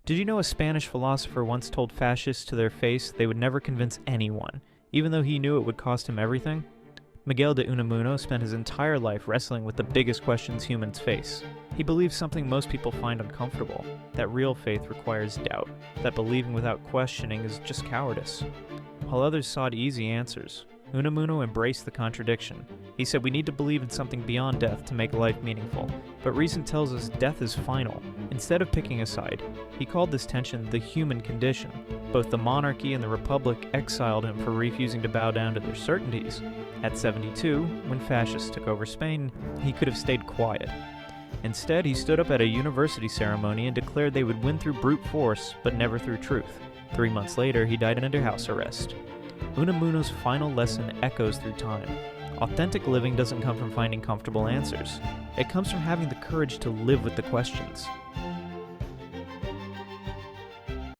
Did you know a Spanish philosopher once told fascists to their face they would never convince anyone, even though he knew it would cost him everything? Miguel de Unamuno spent his entire life wrestling with the biggest questions humans face. He believes something most people find uncomfortable, that real faith requires doubt, that believing without questioning is just cowardice. While others sought easy answers, Unamuno embraced the contradiction. He said we need to believe in something beyond death to make life meaningful, but reason tells us death is final. Instead of picking a side, he called this tension the human condition. Both the monarchy and the republic exiled him for refusing to bow down to their certainties. At 72, when fascists took over Spain, he could have stayed quiet. Instead, he stood up at a university ceremony and declared they would win through brute force, but never through truth. 3 months later, he died under house arrest. Unamuno's final lesson echoes through time. Authentic living doesn't come from finding comfortable answers. It comes from having the courage to live with the questions.